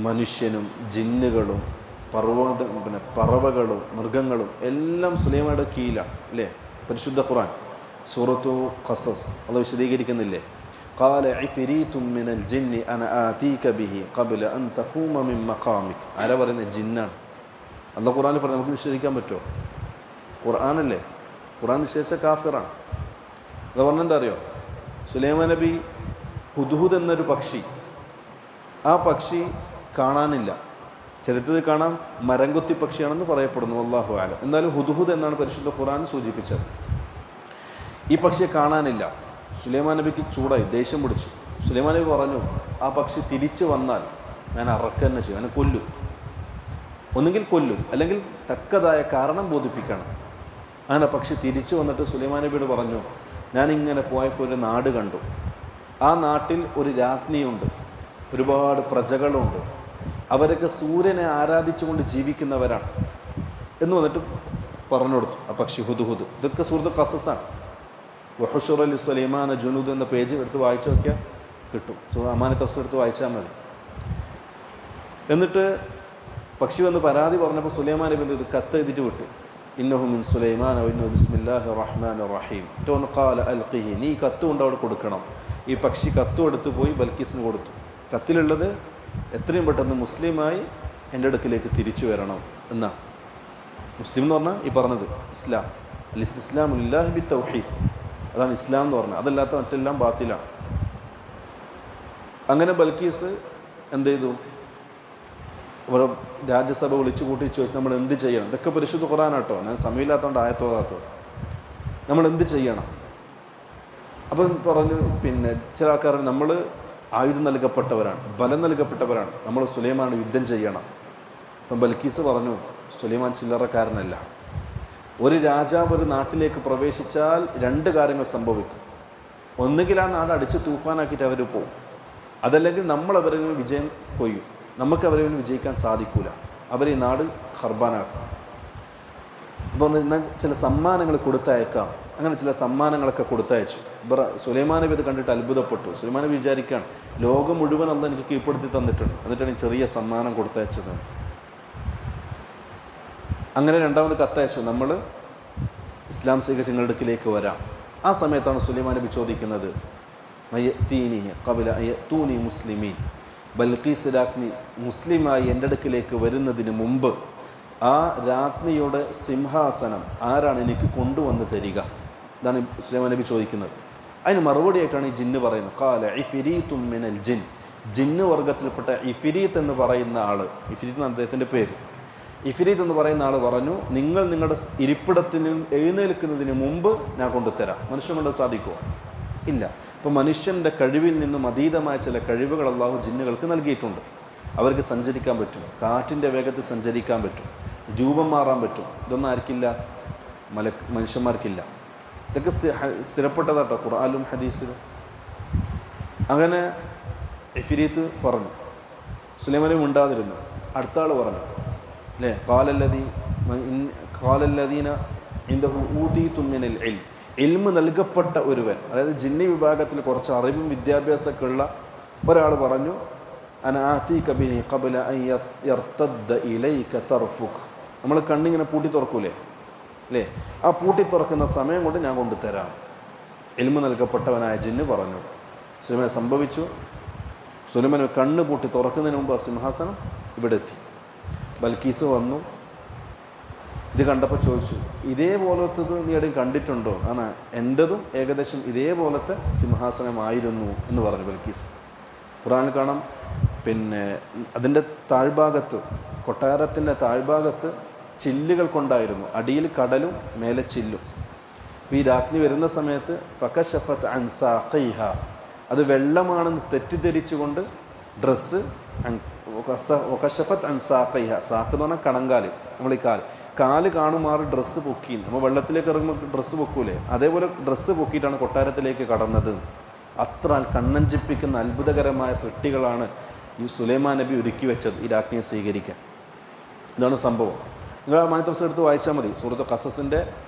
മനുഷ്യനും ജിന്നുകളും പറവകളും മൃഗങ്ങളും എല്ലാം സുലൈമാനുടെ കീഴിലാണ്, അല്ലേ. പരിശുദ്ധ ഖുർആൻ സൂറത്തു ഖസസ് അത് വിശദീകരിക്കുന്നില്ലേ? ഖാല ഇഫ്രീതും മിനൽ ജിന്നി അന ആതീക ബിഹി ഖബ്ല അൻ തഖൂമ മിൻ മഖാമിക്. ആരാ പറയുന്നത്? ജിന്നാണ്. അല്ലാഹു ഖുർആനിൽ പറഞ്ഞു. നമുക്ക് നിഷേധിക്കാൻ പറ്റുമോ? ഖുർആനല്ലേ. ഖുർആൻ നിഷേധിച്ച കാഫിറാണ്. അത് പറഞ്ഞെന്താ അറിയോ? സുലൈമാൻ നബി ഹുദ്ഹുദ് എന്നൊരു പക്ഷി, ആ പക്ഷി കാണാനില്ല. ചരിത്രത്തിൽ കാണാം മരംകൊത്തി പക്ഷിയാണെന്ന് പറയപ്പെടുന്നു, അല്ലാഹു അഅലം. എന്നാലും ഹുദ്ഹുദ് എന്നാണ് പരിശുദ്ധ ഖുർആൻ സൂചിപ്പിച്ചത്. ഈ പക്ഷിയെ കാണാനില്ല. സുലൈമാൻ നബിക്ക് ചൂടായി, ദേഷ്യം പിടിച്ചു. സുലൈമാൻ നബി പറഞ്ഞു, ആ പക്ഷി തിരിച്ചു വന്നാൽ ഞാൻ അറക്കുക തന്നെ ചെയ്യും, അവനെ കൊല്ലും. ഒന്നുകിൽ കൊല്ലും, അല്ലെങ്കിൽ തക്കതായ കാരണം ബോധിപ്പിക്കണം. അങ്ങനെ പക്ഷി തിരിച്ചു വന്നിട്ട് സുലൈമാൻ നബിയോട് പറഞ്ഞു, ഞാനിങ്ങനെ പോയപ്പോൾ ഒരു നാട് കണ്ടു. ആ നാട്ടിൽ ഒരു രാജ്ഞിയുണ്ട്, ഒരുപാട് പ്രജകളുണ്ട്, അവരൊക്കെ സൂര്യനെ ആരാധിച്ചുകൊണ്ട് ജീവിക്കുന്നവരാണ് എന്ന് വന്നിട്ട് പറഞ്ഞു കൊടുത്തു ആ പക്ഷി. ഹുദുഹുദ്. ഇതൊക്കെ സൂറത്തുൽ ഖസസാണ്. വഹുശുറ ലി സുലൈമാന ജുനൂദ് എന്ന പേജ് എടുത്ത് വായിച്ചു നോക്കിയാൽ കിട്ടും. അമാന തഫ്സീർ എടുത്ത് വായിച്ചാൽ മതി. എന്നിട്ട് പക്ഷി വന്ന് പരാതി പറഞ്ഞപ്പോൾ സുലൈമാൻ നബി ഇത് കത്ത് എഴുതിയിട്ട് വിട്ടു. ഇന്നഹു മിൻ സുലൈമാൻ വഇന്നഹു ബിസ്മില്ലാഹിർ റഹ്മാനിർ റഹീം. ടോൺ ഖാല അൽഖിഹി, നീ കത്ത് കൊണ്ട് അവിടെ കൊടുക്കണം. ഈ പക്ഷി കത്തും എടുത്ത് പോയി ബൽക്കീസിന് കൊടുത്തു. കത്തിലുള്ളത് എത്രയും പെട്ടെന്ന് മുസ്ലിമായി എൻ്റെ അടുക്കിലേക്ക് തിരിച്ചു വരണം എന്നാണ്. മുസ്ലിം എന്ന് പറഞ്ഞാൽ ഈ പറഞ്ഞത് ഇസ്ലാം, ഇസ്ലാം ലില്ലാഹി ബി തൗഹീദ്, അതാണ് ഇസ്ലാം എന്ന് പറഞ്ഞത്. അതല്ലാത്ത മറ്റെല്ലാം ബാത്തിലാണ്. അങ്ങനെ ബൽക്കീസ് എന്ത് ചെയ്തു? ഓരോ രാജ്യസഭ വിളിച്ചു കൂട്ടി ചോദിച്ചു, നമ്മൾ എന്ത് ചെയ്യണം? ഇതൊക്കെ പരിശുദ്ധ ഖുർആനാട്ടോ, ഞാൻ സമയമില്ലാത്തതുകൊണ്ട് ആയത്തോതാത്തത്. നമ്മൾ എന്ത് ചെയ്യണം? അപ്പം പറഞ്ഞു, പിന്നെ ചില ആൾക്കാർ നമ്മൾ ആയുധം നൽകപ്പെട്ടവരാണ്, ബലം നൽകപ്പെട്ടവരാണ്, നമ്മൾ സുലൈമാൻ യുദ്ധം ചെയ്യണം. അപ്പം ബൽക്കീസ് പറഞ്ഞു, സുലൈമാൻ ചില്ലറക്കാരനല്ല. ഒരു രാജാവ് ഒരു നാട്ടിലേക്ക് പ്രവേശിച്ചാൽ രണ്ട് കാര്യങ്ങൾ സംഭവിക്കും. ഒന്നുകിൽ ആ നാട് അടിച്ച് തൂഫാനാക്കിയിട്ട് അവർ പോകും, അതല്ലെങ്കിൽ നമ്മൾ അവരിൽ വിജയം കൊയ്യും. നമുക്ക് അവരെ വിജയിക്കാൻ സാധിക്കില്ല, അവരെ ഈ നാട് ഖർബാനാക്കും. അപ്പോൾ എന്നാൽ ചില സമ്മാനങ്ങൾ കൊടുത്തയക്കാം. അങ്ങനെ ചില സമ്മാനങ്ങളൊക്കെ കൊടുത്തയച്ചു. സുലൈമാൻ നബി ഇത് കണ്ടിട്ട് അത്ഭുതപ്പെട്ടു. സുലൈമാൻ നബി വിചാരിക്കുകയാണ്, ലോകം മുഴുവൻ അന്ന് എനിക്ക് കീഴ്പ്പെടുത്തി തന്നിട്ടുണ്ട്, എന്നിട്ടാണ് ഈ ചെറിയ സമ്മാനം കൊടുത്തയച്ചത്. അങ്ങനെ രണ്ടാമത് കത്തയച്ചു, നമ്മൾ ഇസ്ലാം സ്വീകരിച്ച് നിങ്ങളുടെ അടുക്കിലേക്ക് വരാം. ആ സമയത്താണ് സുലൈമാൻ നബി ചോദിക്കുന്നത്, തൂനി മുസ്ലിമീൻ, ബൽക്കീസ് രാജ്ഞി മുസ്ലിമായി എൻ്റെ അടുക്കിലേക്ക് വരുന്നതിന് മുമ്പ് ആ രാജ്ഞിയുടെ സിംഹാസനം ആരാണ് എനിക്ക് കൊണ്ടുവന്ന് തരിക? ഇതാണ് സുലൈമാൻ നബി ചോദിക്കുന്നത്. അതിന് മറുപടിയായിട്ടാണ് ഈ ജിന്ന് പറയുന്നത്. ഖാല ഇഫ്രീത്തും മിനൽ ജിൻ, ജിന്ന് വർഗത്തിൽപ്പെട്ട ഇഫ്രീത്ത് എന്ന് പറയുന്ന ആൾ, ഇഫ്രീത്ത് എന്ന അദ്ദേഹത്തിൻ്റെ പേര്, ഇഫ്രീത്ത് എന്ന് പറയുന്ന ആൾ പറഞ്ഞു, നിങ്ങൾ നിങ്ങളുടെ ഇരിപ്പിടത്തിന് എഴുന്നേൽക്കുന്നതിന് മുമ്പ് ഞാൻ കൊണ്ടുതരാം. മനുഷ്യൻ കൊണ്ട് സാധിക്കുമോ? ഇല്ല. ഇപ്പോൾ മനുഷ്യൻ്റെ കഴിവിൽ നിന്നും അതീതമായ ചില കഴിവുകൾ അള്ളാഹു ജിന്നുകൾക്ക് നൽകിയിട്ടുണ്ട്. അവർക്ക് സഞ്ചരിക്കാൻ പറ്റും, കാറ്റിൻ്റെ വേഗത്തിൽ സഞ്ചരിക്കാൻ പറ്റും, രൂപം മാറാൻ പറ്റും. ഇതൊന്നും ആർക്കില്ല? മനുഷ്യന്മാർക്കില്ല. ഇതൊക്കെ സ്ഥിരപ്പെട്ടതാട്ടോ ഖുർആനിലും ഹദീസിലും. അങ്ങനെ ഇഫ്രീത്ത് പറഞ്ഞു. സുലൈമാൻ ഉണ്ടാതിരുന്നു. അടുത്ത ആൾ പറഞ്ഞു, അല്ലേ, ഖാലല്ലദീന ഇൻദഹു ഊതീതു മിനൽ ഇൽം, ഇൽമ് നൽകപ്പെട്ട ഒരുവൻ, അതായത് ജിന്നി വിഭാഗത്തിൽ കുറച്ച് അറിവും വിദ്യാഭ്യാസമൊക്കെ ഉള്ള ഒരാൾ പറഞ്ഞു, അനാതീക ബിഹി ഖബ്ല അൻ യർതദ്ദ ഇലൈക തർഫുക്, നമ്മൾ കണ്ണിങ്ങനെ പൂട്ടി തുറക്കൂലേ, അല്ലേ, ആ പൂട്ടി തുറക്കുന്ന സമയം കൊണ്ട് ഞാൻ കൊണ്ടുതരാം. ഇൽമ് നൽകപ്പെട്ടവനായ ജിന്ന് പറഞ്ഞു. സുലൈമാൻ സംഭവിച്ചു. സുലൈമാൻ കണ്ണ് പൂട്ടി തുറക്കുന്നതിന് മുമ്പ് ആ സിംഹാസനം ഇവിടെ എത്തി. ബൽക്കീസ് വന്നു. ഇത് കണ്ടപ്പോൾ ചോദിച്ചു, ഇതേപോലത്തത് നീ എവിടെയും കണ്ടിട്ടുണ്ടോ? ആണ്, എൻ്റെതും ഏകദേശം ഇതേപോലത്തെ സിംഹാസനമായിരുന്നു എന്ന് പറഞ്ഞു ബൽക്കീസ്. ഖുർആനിൽ കാണാം, പിന്നെ അതിൻ്റെ താഴ്ഭാഗത്ത്, കൊട്ടാരത്തിൻ്റെ താഴ്ഭാഗത്ത് ചില്ലുകൾ കൊണ്ടായിരുന്നു, അടിയിൽ കടലും മേലെ ചില്ലും. അപ്പോൾ ഈ രാജ്ഞി വരുന്ന സമയത്ത് ഫകശഫത് അൻ സാഖൈഹ, അത് വെള്ളമാണെന്ന് തെറ്റിദ്ധരിച്ചുകൊണ്ട് ഡ്രസ്സ് ഒകശഫത്ത് അൻ സാഖൈഹ, സാഖ് എന്ന് പറഞ്ഞാൽ കണങ്കാല്, നമ്മൾ ഈ കാല് കാണുമാറ് ഡ്രസ്സ് പൊക്കി, നമ്മൾ വെള്ളത്തിലേക്ക് ഇറങ്ങുമ്പോൾ ഡ്രസ്സ് പൊക്കൂലേ, അതേപോലെ ഡ്രസ്സ് പൊക്കിയിട്ടാണ് കൊട്ടാരത്തിലേക്ക് കടന്നത്. അത്ര കണ്ണഞ്ചിപ്പിക്കുന്ന അത്ഭുതകരമായ സൃഷ്ടികളാണ് ഈ സുലൈമാൻ നബി ഒരുക്കി വെച്ചത് ഈ രാജ്ഞിയെ സ്വീകരിക്കാൻ. ഇതാണ് സംഭവം. നിങ്ങൾ മാനത്തഫ്സീർ എടുത്ത് വായിച്ചാൽ മതി, സൂറത്തുൽ ഖസസിൻ്റെ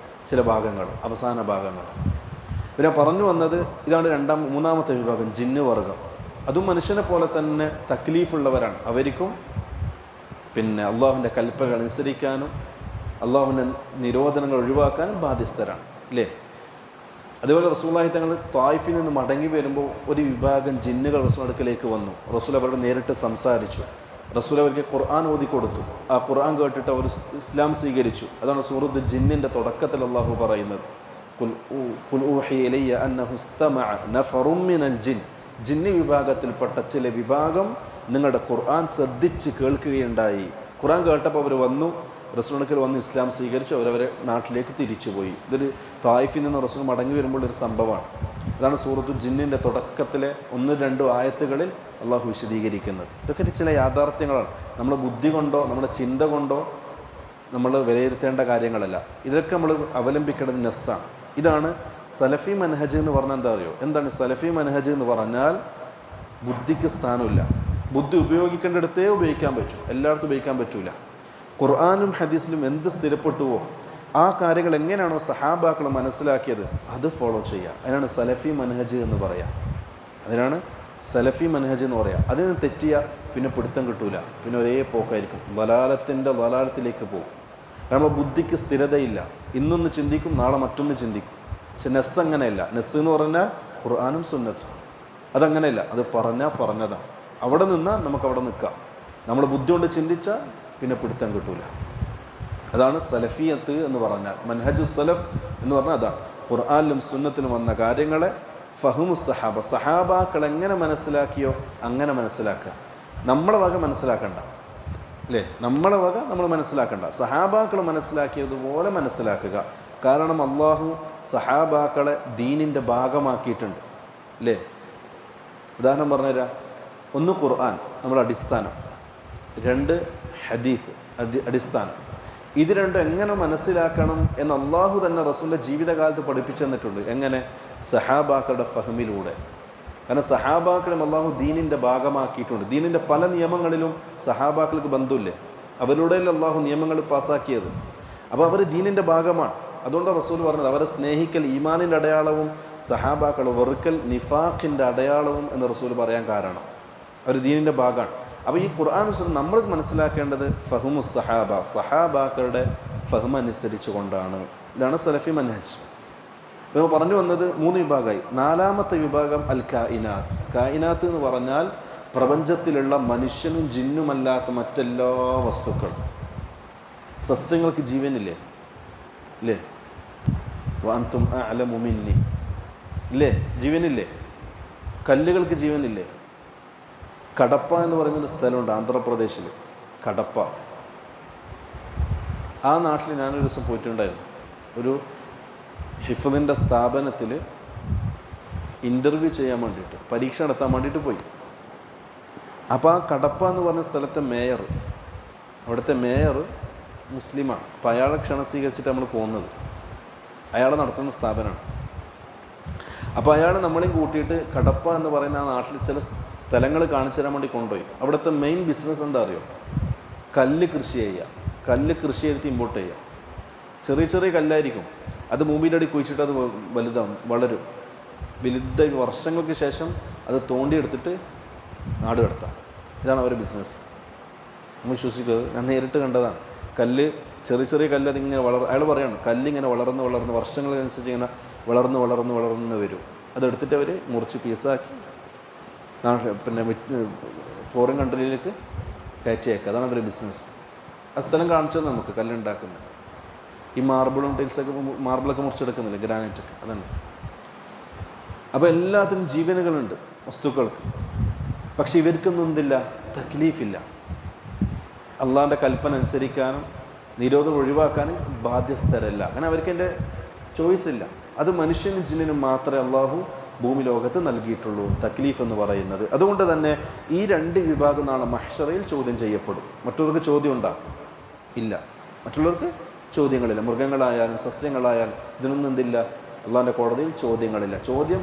ചില ഭാഗങ്ങൾ, അവസാന ഭാഗങ്ങൾ. പിന്നെ പറഞ്ഞു വന്നത് ഇതാണ് മൂന്നാമത്തെ വിഭാഗം, ജിന്ന് വർഗം. അതും മനുഷ്യനെ പോലെ തന്നെ തക്ലീഫുള്ളവരാണ്. അവർക്കും പിന്നെ അള്ളാഹുവിൻ്റെ കൽപ്പനകൾ അനുസരിക്കാനും അള്ളാഹുവിൻ്റെ നിരോധനങ്ങൾ ഒഴിവാക്കാനും ബാധ്യസ്ഥരാണ്, അല്ലേ. അതുപോലെ റസൂലുള്ളാഹി തങ്ങൾ ത്വായിഫിൽ നിന്ന് മടങ്ങി വരുമ്പോൾ ഒരു വിഭാഗം ജിന്നുകൾ റസൂൽ അടുക്കലേക്ക് വന്നു. റസൂൽ അവരോട് നേരിട്ട് സംസാരിച്ചു. റസൂൽ അവർക്ക് ഖുർആൻ ഓതി കൊടുത്തു. ആ ഖുർആൻ കേട്ടിട്ട് അവർ ഇസ്ലാം സ്വീകരിച്ചു. അതാണ് സൂറത്ത് ജിന്നിൻ്റെ തുടക്കത്തിൽ അള്ളാഹു പറയുന്നത്, ഖുൽ ഊഹിയ ഇലയ്യ അന്നഹു ഇസ്തമഅ നഫറും മിനൽ ജിൻ, ജിന്ന് വിഭാഗത്തിൽപ്പെട്ട ചില വിഭാഗം നിങ്ങളുടെ ഖുർആൻ ശ്രദ്ധിച്ച് കേൾക്കുകയുണ്ടായി. ഖുർആൻ കേട്ടപ്പോൾ അവർ വന്നു, റസൂലുള്ളാഹിക്ക് വന്ന് ഇസ്ലാം സ്വീകരിച്ചു, അവരവരെ നാട്ടിലേക്ക് തിരിച്ചുപോയി. ഇതൊരു തായിഫിൽ നിന്ന് റസൂൽ മടങ്ങി വരുമ്പോൾ ഒരു സംഭവമാണ്. അതാണ് സൂറത്തുൽ ജിന്നിൻ്റെ തുടക്കത്തിലെ 1-2 ആയത്തുകളിൽ അള്ളാഹു വിശദീകരിക്കുന്നത്. ഇതൊക്കെ ചില യാഥാർത്ഥ്യങ്ങളാണ്. നമ്മുടെ ബുദ്ധി കൊണ്ടോ നമ്മുടെ ചിന്ത കൊണ്ടോ നമ്മൾ വിലയിരുത്തേണ്ട കാര്യങ്ങളല്ല. ഇതൊക്കെ നമ്മൾ അവലംബിക്കേണ്ടത് നസ്സാണ്. ഇതാണ് സലഫി മനഹജ് എന്ന് പറഞ്ഞാൽ എന്താ അറിയോ? എന്താണ് സലഫി മനഹജ് എന്ന് പറഞ്ഞാൽ? ബുദ്ധിക്ക് സ്ഥാനമില്ല. ബുദ്ധി ഉപയോഗിക്കേണ്ടിടത്തേ ഉപയോഗിക്കാൻ പറ്റൂ, എല്ലായിടത്തും ഉപയോഗിക്കാൻ പറ്റൂല. ഖുർആനും ഹദീസിലും എന്ത് സ്ഥിരപ്പെട്ടുവോ ആ കാര്യങ്ങൾ എങ്ങനെയാണോ സഹാബാക്കൾ മനസ്സിലാക്കിയത് അത് ഫോളോ ചെയ്യുക. അതിനാണ് സലഫി മനഹജ് എന്ന് പറയുക. അതിനാണ് സലഫി മനഹജ് എന്ന് പറയുക. അതിൽ നിന്ന് തെറ്റിയാൽ പിന്നെ പിടുത്തം കിട്ടൂല, പിന്നെ ഒരേ പോക്കായിരിക്കും, വലാലത്തിലേക്ക് പോകും. കാരണം ബുദ്ധിക്ക് സ്ഥിരതയില്ല. ഇന്നൊന്ന് ചിന്തിക്കും, നാളെ മറ്റൊന്ന് ചിന്തിക്കും. പക്ഷെ നെസ് അങ്ങനെയല്ല. നെസ് എന്ന് പറഞ്ഞാൽ ഖുർആനും സുന്നത്തും. അതങ്ങനെയല്ല, അത് പറഞ്ഞതാണ്. അവിടെ നിന്നാൽ നമുക്കവിടെ നിൽക്കാം. നമ്മൾ ബുദ്ധി കൊണ്ട് ചിന്തിച്ചാൽ പിന്നെ പിടുത്തം കിട്ടൂല. അതാണ് സലഫിയത്ത് എന്ന് പറഞ്ഞാൽ. മൻഹജു സലഫ് എന്ന് പറഞ്ഞാൽ അതാണ്. ഖുർആനിലും സുന്നത്തിലും വന്ന കാര്യങ്ങളെ ഫഹ്മു സഹാബ, സഹാബാക്കൾ എങ്ങനെ മനസ്സിലാക്കിയോ അങ്ങനെ മനസ്സിലാക്കുക. നമ്മളെ വക മനസ്സിലാക്കണ്ട, അല്ലേ? നമ്മളെ വക നമ്മൾ മനസ്സിലാക്കണ്ട, സഹാബാക്കൾ മനസ്സിലാക്കിയതുപോലെ മനസ്സിലാക്കുക. കാരണം അള്ളാഹു സഹാബാക്കളെ ദീനിൻ്റെ ഭാഗമാക്കിയിട്ടുണ്ട്, അല്ലേ? ഉദാഹരണം പറഞ്ഞുതരാം. 1 ഖുർആൻ നമ്മുടെ അടിസ്ഥാനം, 2 ഹദീസ് അടിസ്ഥാനം. ഇത് രണ്ടും എങ്ങനെ മനസ്സിലാക്കണം എന്ന് അള്ളാഹു തന്നെ റസൂലിൻ്റെ ജീവിതകാലത്ത് പഠിപ്പിച്ചു തന്നിട്ടുണ്ട്. എങ്ങനെ? സഹാബാക്കളുടെ ഫഹമിലൂടെ. കാരണം സഹാബാക്കളും അള്ളാഹു ദീനിൻ്റെ ഭാഗമാക്കിയിട്ടുണ്ട്. ദീനിൻ്റെ പല നിയമങ്ങളിലും സഹാബാക്കൾക്ക് ബന്ധമില്ലേ? അവരിലൂടെയല്ലേ അള്ളാഹു നിയമങ്ങൾ പാസ്സാക്കിയത്. അപ്പോൾ അവർ ദീനിൻ്റെ ഭാഗമാണ്. അതുകൊണ്ട് റസൂൽ പറഞ്ഞത് അവരെ സ്നേഹിക്കൽ ഈമാനിൻ്റെ അടയാളവും സഹാബാക്കൾ വെറുക്കൽ നിഫാഖിൻ്റെ അടയാളവും എന്ന് റസൂൽ പറയാൻ കാരണം അവർ ദീനിൻ്റെ ഭാഗമാണ്. അപ്പോൾ ഈ ഖുർആൻ നമ്മൾ മനസ്സിലാക്കേണ്ടത് ഫഹ്മു സഹാബ, സഹാബാക്കളുടെ ഫഹ്മ അനുസരിച്ച് കൊണ്ടാണ്. ഇതാണ് സലഫി മനഹജ്. നമ്മൾ പറഞ്ഞു വന്നത് 3 വിഭാഗമായി. 4ാമത്തെ വിഭാഗം അൽ കായിനാത്ത്. കായിനാത്ത് എന്ന് പറഞ്ഞാൽ പ്രപഞ്ചത്തിലുള്ള മനുഷ്യനും ജിന്നുമല്ലാത്ത മറ്റെല്ലാ വസ്തുക്കളും. സസ്യങ്ങൾക്ക് ജീവനില്ലേ? ഇല്ലേ? വഅൻതും അഅലമു മിന്നി, ഇല്ലേ? ജീവനില്ലേ? കല്ലുകൾക്ക് ജീവനില്ലേ? കടപ്പ എന്ന് പറയുന്നൊരു സ്ഥലമുണ്ട് ആന്ധ്രാപ്രദേശിൽ, കടപ്പ. ആ നാട്ടിൽ ഞാനൊരു ദിവസം പോയിട്ടുണ്ടായിരുന്നു. ഒരു ഹിഫ്ദിൻ്റെ സ്ഥാപനത്തിൽ ഇൻ്റർവ്യൂ ചെയ്യാൻ വേണ്ടിയിട്ട്, പരീക്ഷ നടത്താൻ വേണ്ടിയിട്ട് പോയി. അപ്പോൾ ആ കടപ്പ എന്ന് പറഞ്ഞ സ്ഥലത്തെ മേയർ, അവിടുത്തെ മേയർ മുസ്ലിമാണ്. അപ്പോൾ അയാളെ ക്ഷണം സ്വീകരിച്ചിട്ട് നമ്മൾ പോകുന്നത്. അയാൾ നടത്തുന്ന സ്ഥാപനമാണ്. അപ്പോൾ അയാൾ നമ്മളെയും കൂട്ടിയിട്ട് കടപ്പ എന്ന് പറയുന്ന ആ നാട്ടിൽ ചില സ്ഥലങ്ങൾ കാണിച്ചു തരാൻ വേണ്ടി കൊണ്ടുപോയി. അവിടുത്തെ മെയിൻ ബിസിനസ് എന്താ അറിയോ? കല്ല് കൃഷി ചെയ്യുക. കല്ല് കൃഷി ചെയ്തിട്ട് ഇമ്പോർട്ട് ചെയ്യുക. ചെറിയ ചെറിയ കല്ലായിരിക്കും. അത് ഭൂമിയുടെ അടി കുഴിച്ചിട്ട് അത് വലുതാവും, വളരും. വലുതായി വർഷങ്ങൾക്ക് ശേഷം അത് തോണ്ടിയെടുത്തിട്ട് നാട് കടത്താം. ഇതാണ് അവരുടെ ബിസിനസ്. നമ്മൾ വിശ്വസിക്കുക, ഞാൻ നേരിട്ട് കണ്ടതാണ്. കല്ല്, ചെറിയ ചെറിയ കല്ല് അതിങ്ങനെ അയാൾ പറയാണ്, കല്ലിങ്ങനെ വളർന്ന് വർഷങ്ങളനുസരിച്ച് ഇങ്ങനെ വളർന്ന് വരും. അതെടുത്തിട്ട് അവർ മുറിച്ച് പീസാക്കി പിന്നെ ഫോറിൻ കൺട്രിയിലേക്ക് കയറ്റി അയക്കുക. അതാണ് അവരുടെ ബിസിനസ്. ആ സ്ഥലം കാണിച്ചത് നമുക്ക് കല്ലുണ്ടാക്കുന്നത്. ഈ മാർബിളും മാർബിളൊക്കെ മുറിച്ചെടുക്കുന്നില്ല, ഗ്രാനൈറ്റൊക്കെ, അതാണ്. അപ്പോൾ എല്ലാത്തിനും ജീവനുകളുണ്ട് വസ്തുക്കൾക്ക്. പക്ഷെ ഇവർക്കൊന്നും എന്തില്ല? തക്ലീഫില്ല. അള്ളാഹിൻ്റെ കൽപ്പന അനുസരിക്കാനും നിരോധം ഒഴിവാക്കാനും ബാധ്യസ്ഥരല്ല. അങ്ങനെ അവർക്ക് എൻ്റെ ചോയ്സ് ഇല്ല. അത് മനുഷ്യനും ജിന്നിനും മാത്രമേ അള്ളാഹു ഭൂമി ലോകത്ത് നൽകിയിട്ടുള്ളൂ തക്ലീഫ് എന്ന് പറയുന്നത്. അതുകൊണ്ട് തന്നെ ഈ 2 വിഭാഗം നാളെ മഹ്ശറയിൽ ചോദ്യം ചെയ്യപ്പെടും. മറ്റുള്ളവർക്ക് ചോദ്യം ഉണ്ടാകും? ഇല്ല. മറ്റുള്ളവർക്ക് ചോദ്യങ്ങളില്ല. മൃഗങ്ങളായാലും സസ്യങ്ങളായാലും ഇതിനൊന്നും എന്തില്ല? അള്ളാഹിൻ്റെ കോടതിയിൽ ചോദ്യങ്ങളില്ല. ചോദ്യം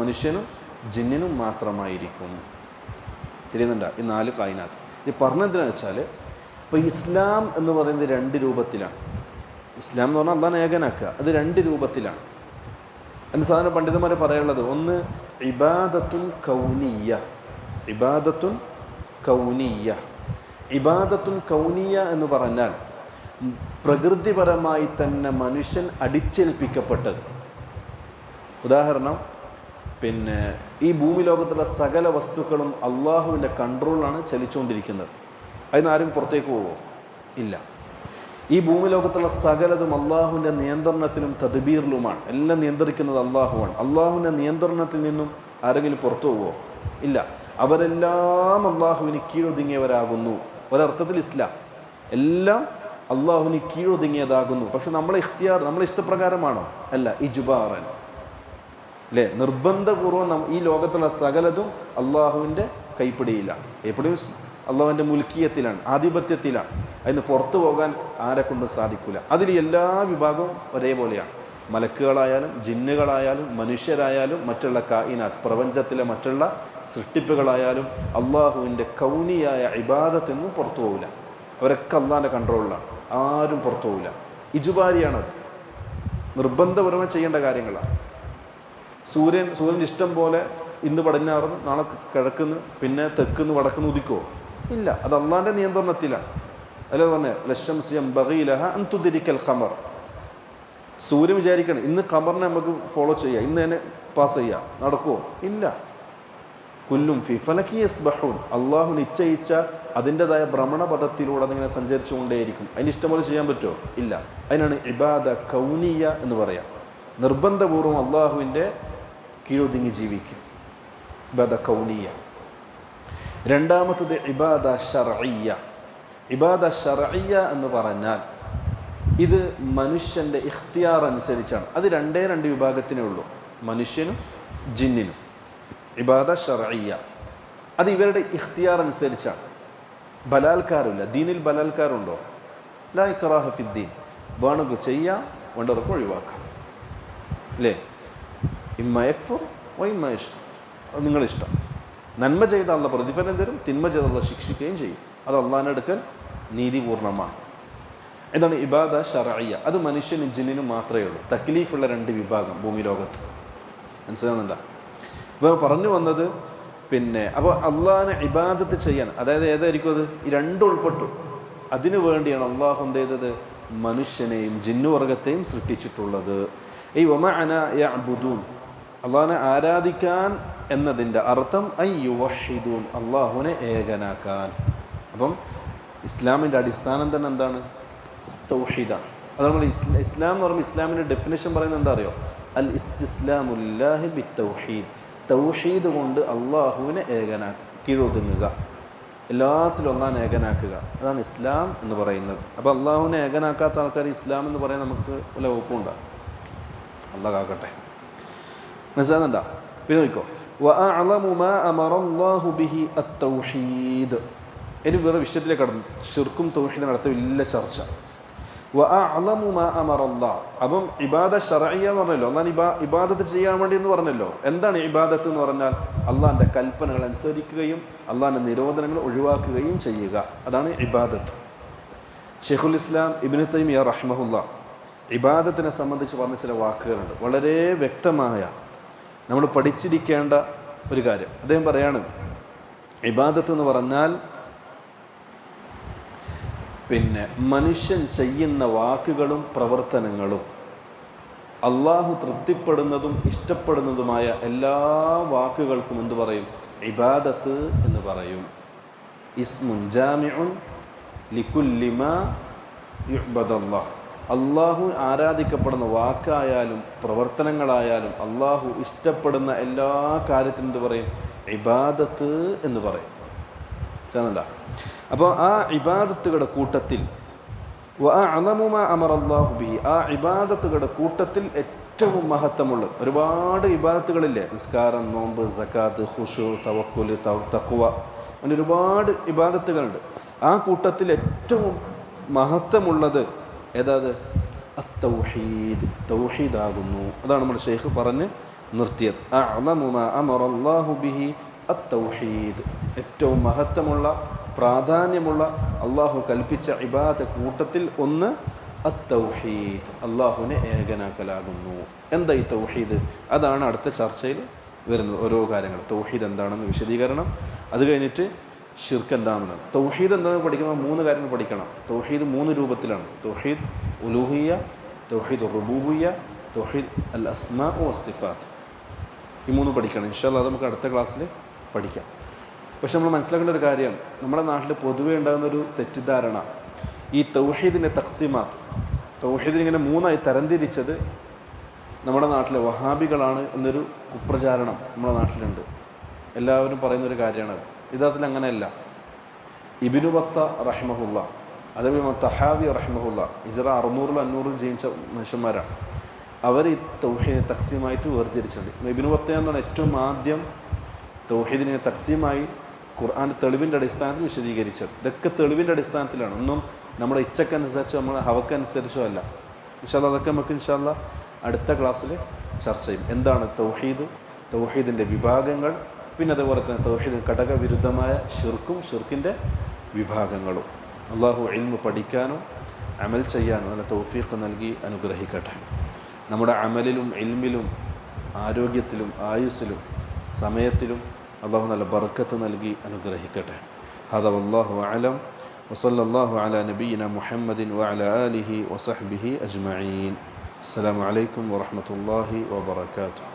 മനുഷ്യനും ജിന്നിനും മാത്രമായിരിക്കും. തിരിയുന്നുണ്ടോ? ഈ 4 കായിനാത്ത്. ഇത് പറഞ്ഞതെന്ന് വെച്ചാൽ, ഇപ്പോൾ ഇസ്ലാം എന്ന് പറയുന്നത് 2 രൂപത്തിലാണ്. ഇസ്ലാം എന്ന് പറഞ്ഞാൽ അള്ളാഹ് ഏകനാക്കുക. അത് 2 രൂപത്തിലാണ്. അതിന് സാധാരണ പണ്ഡിതന്മാർ പറയുള്ളത്, ഒന്ന് ഇബാദത്തുൻ കൗനിയ്യ. ഇബാദത്തുൻ കൗനിയ്യ എന്ന് പറഞ്ഞാൽ പ്രകൃതിപരമായി തന്നെ മനുഷ്യൻ അടിച്ചേൽപ്പിക്കപ്പെട്ടത്. ഉദാഹരണം, പിന്നെ ഈ ഭൂമി ലോകത്തുള്ള സകല വസ്തുക്കളും അള്ളാഹുവിൻ്റെ കൺട്രോളിലാണ് ചലിച്ചുകൊണ്ടിരിക്കുന്നത്. അതിന് ആരും പുറത്തേക്ക് പോവോ? ഇല്ല. ഈ ഭൂമി ലോകത്തുള്ള സകലതും അള്ളാഹുവിൻ്റെ നിയന്ത്രണത്തിലും തദ്ബീറിലുമാണ്. എല്ലാം നിയന്ത്രിക്കുന്നത് അള്ളാഹുവാണ്. അള്ളാഹുവിൻ്റെ നിയന്ത്രണത്തിൽ നിന്നും ആരെങ്കിലും പുറത്തു പോവോ? ഇല്ല. അവരെല്ലാം അള്ളാഹുവിന് കീഴൊതുങ്ങിയവരാകുന്നു. ഒരർത്ഥത്തിൽ ഇസ്ലാം എല്ലാം അള്ളാഹുവിന് കീഴൊതുങ്ങിയതാകുന്നു. പക്ഷെ നമ്മളെ ഇഖ്തിയാർ, നമ്മളെ ഇഷ്ടപ്രകാരമാണോ? അല്ല, ഇജ്ബാറൻ, അല്ലേ? നിർബന്ധപൂർവ്വം ഈ ലോകത്തുള്ള സകലതും അള്ളാഹുവിൻ്റെ കൈപ്പിടിയിലാണ്. എപ്പോഴും അള്ളാഹുവിൻ്റെ മുൽക്കിയത്തിലാണ്, ആധിപത്യത്തിലാണ്. അതിന് പുറത്തു പോകാൻ ആരെ കൊണ്ടും സാധിക്കില്ല. അതിൽ എല്ലാ വിഭാഗവും ഒരേപോലെയാണ്. മലക്കുകളായാലും ജിന്നുകളായാലും മനുഷ്യരായാലും മറ്റുള്ള കായിനാത്ത്, പ്രപഞ്ചത്തിലെ മറ്റുള്ള സൃഷ്ടിപ്പുകളായാലും അള്ളാഹുവിൻ്റെ കൗനിയായ ഇബാദത്തിൽ നിന്നും പുറത്തു പോകില്ല. അവരൊക്കെ അള്ളാഹിൻ്റെ കൺട്രോളിലാണ്, ആരും പുറത്തു പോകില്ല. ഇജുബാരിയാണത്, നിർബന്ധപരമായി ചെയ്യേണ്ട കാര്യങ്ങളാണ്. സൂര്യൻ്റെ ഇഷ്ടം പോലെ ഇന്ന് പടിഞ്ഞാറുന്ന്, നാളെ കിഴക്കുന്ന്, പിന്നെ തെക്കുന്ന്, വടക്കുന്ന് ഉദിക്കുമോ? ഇല്ല, അത് അള്ളാഹിൻ്റെ നിയന്ത്രണത്തിലാണ്. അല്ല പറഞ്ഞേ ലശംസിയം ബഗീലഹ അൻ തുദ്രിക്കൽ ഖമർ. സൂര്യൻ വിചാരിക്കണം ഇന്ന് ഖമറിനെ നമുക്ക് ഫോളോ ചെയ്യാം, ഇന്ന് തന്നെ പാസ് ചെയ്യാം, നടക്കുമോ? ഇല്ല. കുല്ലും ഫി ഫലകി യസ്ബഹൂൻ. അള്ളാഹു നിശ്ചയിച്ച അതിൻ്റെതായ ഭ്രമണപഥത്തിലൂടെ അതിങ്ങനെ സഞ്ചരിച്ചു കൊണ്ടേയിരിക്കും. അതിന് ഇഷ്ടംപോലെ ചെയ്യാൻ പറ്റുമോ? ഇല്ല. അതിനാണ് ഇബാദ കൗനിയ എന്ന് പറയാം. നിർബന്ധപൂർവ്വം അള്ളാഹുവിൻ്റെ കീഴൊതുങ്ങി ജീവിക്കും, ഇബാദ കൗനിയ. രണ്ടാമത്തത് ഇബാദ ശർഇയ്യ. ഇബാദ ശർഇയ്യ എന്ന് പറഞ്ഞാൽ ഇത് മനുഷ്യൻ്റെ ഇഖ്തിയാർ അനുസരിച്ചാണ്. അത് രണ്ട് വിഭാഗത്തിനേ ഉള്ളൂ, മനുഷ്യനും ജിന്നിനും. ഇബാദ ശർഇയ്യ അത് ഇവരുടെ ഇഖ്തിയാർ അനുസരിച്ചാണ്. ബലാൽക്കാരമില്ല, ദീനിൽ ബലാൽക്കാരുണ്ടോ? ലാ ഇക്റാഹ ഫിദ്ദീൻ. വേണമെങ്കിൽ ചെയ്യാം, വേണ്ടവർക്ക് ഒഴിവാക്കാം, അല്ലേ? ഇമ്മ യക്ഫുർ വ ഇമ്മ യശ്കുർ. അത് നിങ്ങളിഷ്ടം. നന്മ ചെയ്ത അള്ളാഹ് പ്രതിഫലം തരും, തിന്മ ചെയ്ത അള്ളാഹ് ശിക്ഷിക്കുകയും ചെയ്യും. അത് അള്ളാഹിൻ്റെ അടുക്കൽ നീതിപൂർണ്ണമാണ്. ഇതാണ് ഇബാദ ശർഇയ്യ. അത് മനുഷ്യനും ജിന്നിനും മാത്രമേ ഉള്ളൂ. തക്ലീഫുള്ള രണ്ട് വിഭാഗം ഭൂമി ലോകത്ത്. മനസ്സിലാകുന്നുണ്ടോ? ഇപ്പോൾ പറഞ്ഞു വന്നത് അപ്പോൾ അള്ളാഹിനെ ഇബാദത്ത് ചെയ്യാൻ, അതായത് ഏതായിരിക്കും അത്? ഈ രണ്ടും ഉൾപ്പെട്ടു. അതിനു വേണ്ടിയാണ് അള്ളാഹു എന്ത് ചെയ്തത്? മനുഷ്യനെയും ജിന്നുവർഗത്തെയും സൃഷ്ടിച്ചിട്ടുള്ളത്. ഈ വമഅന യഅ്ബുദൂൻ, അള്ളാഹിനെ ആരാധിക്കാൻ എന്നതിൻ്റെ അർത്ഥം യുവഹിദൂൻ, അള്ളാഹുവിനെ ഏകനാക്കാൻ. അപ്പം ഇസ്ലാമിൻ്റെ അടിസ്ഥാനം തന്നെ എന്താണ്? തൗഹീദാണ്. അത് നമ്മൾ ഇസ്ലാം എന്ന് പറയുമ്പോൾ ഇസ്ലാമിൻ്റെ ഡെഫിനേഷൻ പറയുന്നത് എന്താ അറിയോ? അൽ ഇസ്തിസ്ലാമുല്ലാഹി ബിത്തൗഹീദ്. തൗഹീദ് കൊണ്ട് അള്ളാഹുവിനെ കീഴൊതുങ്ങുക, എല്ലാത്തിലും അള്ളാഹിനെ ഏകനാക്കുക. അതാണ് ഇസ്ലാം എന്ന് പറയുന്നത്. അപ്പോൾ അള്ളാഹുവിനെ ഏകനാക്കാത്ത ആൾക്കാർ ഇസ്ലാം എന്ന് പറയാൻ നമുക്ക് വല്ല വകുപ്പുണ്ടാകും. അള്ളാഹ് കാക്കട്ടെ. മനസ്സിലാകുന്നുണ്ടോ? പിന്നെ നോക്കോ, വഅഅ്ലമു മാ അമറല്ലാഹു ബിഹി അത്തൗഹീദ്. ഇനി വേറെ വിഷയത്തിലേക്ക് കടന്നു. ശിർക്കും തൗഹീദും നടത്ത വലിയ ചർച്ച. വഅഅ്ലമു മാ അമറല്ലാഹ്. അപ്പം ഇബാദ ശർഇയ്യ എന്ന് പറഞ്ഞല്ലോ, എന്നാൽ ഇബാദത്ത് ചെയ്യാൻ വേണ്ടി എന്ന് പറഞ്ഞല്ലോ. എന്താണ് ഇബാദത്ത് എന്ന് പറഞ്ഞാൽ? അള്ളാഹിൻ്റെ കൽപ്പനകൾ അനുസരിക്കുകയും അള്ളാഹിൻ്റെ നിരോധനങ്ങൾ ഒഴിവാക്കുകയും ചെയ്യുക. അതാണ് ഇബാദത്ത്. ഷെയ്ഖുൽ ഇസ്ലാം ഇബ്നു തൈമിയ്യ റഹിമഹുല്ലാഹ് ഇബാദത്തിനെ സംബന്ധിച്ച് പറഞ്ഞ ചില വാക്കുകളുണ്ട്, വളരെ വ്യക്തമായ, നമ്മൾ പഠിച്ചിരിക്കേണ്ട ഒരു കാര്യം. അദ്ദേഹം പറയാണ്, ഇബാദത്ത് എന്ന് പറഞ്ഞാൽ മനുഷ്യൻ ചെയ്യുന്ന വാക്കുകളും പ്രവർത്തനങ്ങളും അള്ളാഹു തൃപ്തിപ്പെടുന്നതും ഇഷ്ടപ്പെടുന്നതുമായ എല്ലാ വാക്കുകൾക്കും എന്ത് പറയും? ഇബാദത്ത് എന്ന് പറയും. ഇസ്മുൻ ജാമിഉൻ ലികുല്ലി മാ യുഅ്ബദുല്ലാഹ്. അള്ളാഹു ആരാധിക്കപ്പെടുന്ന വാക്കായാലും പ്രവർത്തനങ്ങളായാലും അള്ളാഹു ഇഷ്ടപ്പെടുന്ന എല്ലാ കാര്യത്തിനും എന്ത് പറയും? ഇബാദത്ത് എന്ന് പറയും. മനസ്സിലാകുന്നുണ്ടോ? അപ്പോൾ ആ ഇബാദത്തുകളുടെ കൂട്ടത്തിൽ വഅഅ്ലമു മാ അമറല്ലാഹു ബിഹി, ആ ഇബാദത്തുകളുടെ കൂട്ടത്തിൽ ഏറ്റവും മഹത്വമുള്ള ഒരുപാട് ഇബാദത്തുകളില്ലേ? നിസ്കാരം, നോമ്പ്, സക്കാത്ത്, ഖുശൂ, തവക്കുൽ, തഖ്വ, അങ്ങനെ ഒരുപാട് ഇബാദത്തുകളുണ്ട്. ആ കൂട്ടത്തിൽ ഏറ്റവും മഹത്വമുള്ളത് ഏതാത്? അത്തൗഹീദ്, തൗഹീദാകുന്നു. അതാണ് നമ്മുടെ ഷെയ്ഖ് പറഞ്ഞ് നിർത്തിയത്. അഅ്ലമു മാ അമറല്ലാഹു ബിഹി അത്തൗഹീദ്. ഏറ്റവും മഹത്വമുള്ള, പ്രാധാന്യമുള്ള, അള്ളാഹു കൽപ്പിച്ച ഇബാദത്ത് കൂട്ടത്തിൽ ഒന്ന് അത്തൗഹീദ്, അള്ളാഹുവിനെ ഏകനാക്കലാകുന്നു. എന്താ ഈ തൗഹീദ്? അതാണ് അടുത്ത ചർച്ചയിൽ വരുന്നത്. ഓരോ കാര്യങ്ങൾ തൗഹീദ് എന്താണെന്ന് വിശദീകരണം, അത് കഴിഞ്ഞിട്ട് ഷിർക്ക് എന്താണെന്ന്. തൗഹീദ് എന്താണെന്ന് പഠിക്കുമ്പോൾ 3 കാര്യങ്ങൾ പഠിക്കണം. തൗഹീദ് 3 രൂപത്തിലാണ്: തൗഹീദ് ഉലൂഹിയ്യ, തൗഹീദ് റുബൂബിയ്യ, തൗഹീദ് അൽ അസ്മാ വസ്സിഫാത്ത്. ഈ 3 പഠിക്കണം. ഇൻഷാ അല്ലാഹ് നമുക്ക് അടുത്ത ക്ലാസ്സിൽ പഠിക്കാം. പക്ഷെ നമ്മൾ മനസ്സിലാക്കേണ്ട ഒരു കാര്യം, നമ്മുടെ നാട്ടിൽ പൊതുവേ ഉണ്ടാകുന്നൊരു തെറ്റിദ്ധാരണ, ഈ തൗഹീദിൻ്റെ തഖ്സീമാത്ത്, തൗഹീദിനെ ഇങ്ങനെ 3ആയി തരംതിരിച്ചത് നമ്മുടെ നാട്ടിലെ വഹാബികളാണ് എന്നൊരു കുപ്രചാരണം നമ്മുടെ നാട്ടിലുണ്ട്. എല്ലാവരും പറയുന്നൊരു കാര്യമാണത്. യഥാർത്ഥത്തിൽ അങ്ങനെയല്ല. ഇബ്നു ബത്ത റഹിമഹുല്ലാ അതേപോലെ തഹാവി റഹിമഹുല്ല ഹിജ്റ 600 500 ജനിച്ച മനുഷ്യന്മാരാണ്. അവർ ഈ തൗഹീദ് തക്സീമായിട്ട് വേർതിരിച്ചിട്ടുണ്ട്. ഇബ്നു ബത്തൂത്ത എന്നാണ് ഏറ്റവും ആദ്യം തൗഹീദിനെ തക്സീമായി ഖുർആൻ തെളിവിൻ്റെ അടിസ്ഥാനത്തിൽ വിശദീകരിച്ചത്. ഇതൊക്കെ തെളിവിൻ്റെ അടിസ്ഥാനത്തിലാണ്, ഒന്നും നമ്മുടെ ഇച്ഛക്കനുസരിച്ചോ നമ്മുടെ ഹവക്കനുസരിച്ചോ അല്ല. ഇൻഷാ അല്ലാഹ് അതൊക്കെ നമുക്ക് ഇൻഷാ അല്ലാഹ് അടുത്ത ക്ലാസ്സിൽ ചർച്ച ചെയ്യും. എന്താണ് തൗഹീദ്, തൗഹീദിൻ്റെ വിഭാഗങ്ങൾ, പിന്നെ അതുപോലെ തന്നെ തൗഹീദിന് ഘടകവിരുദ്ധമായ ഷിർക്കും ഷിർക്കിൻ്റെ വിഭാഗങ്ങളും. അള്ളാഹു ഇൽമ് പഠിക്കാനും അമൽ ചെയ്യാനും നല്ല തൗഫീഖ് നൽകി അനുഗ്രഹിക്കട്ടെ. നമ്മുടെ അമലിലും ഇൽമിലും ആരോഗ്യത്തിലും ആയുസ്സിലും സമയത്തിലും അള്ളാഹു നല്ല ബർക്കത്ത് നൽകി അനുഗ്രഹിക്കട്ടെ. ഹദാ വല്ലാഹു അഅലം വസല്ലല്ലാഹു അലാ നബിയിന മുഹമ്മദിൻ വഅലാ ആലിഹി വസഹ്ബിഹി അജ്മഈൻ. അസ്സലാമു അലൈക്കും വറഹ്മത്തുള്ളാഹി വബറകാതുഹു.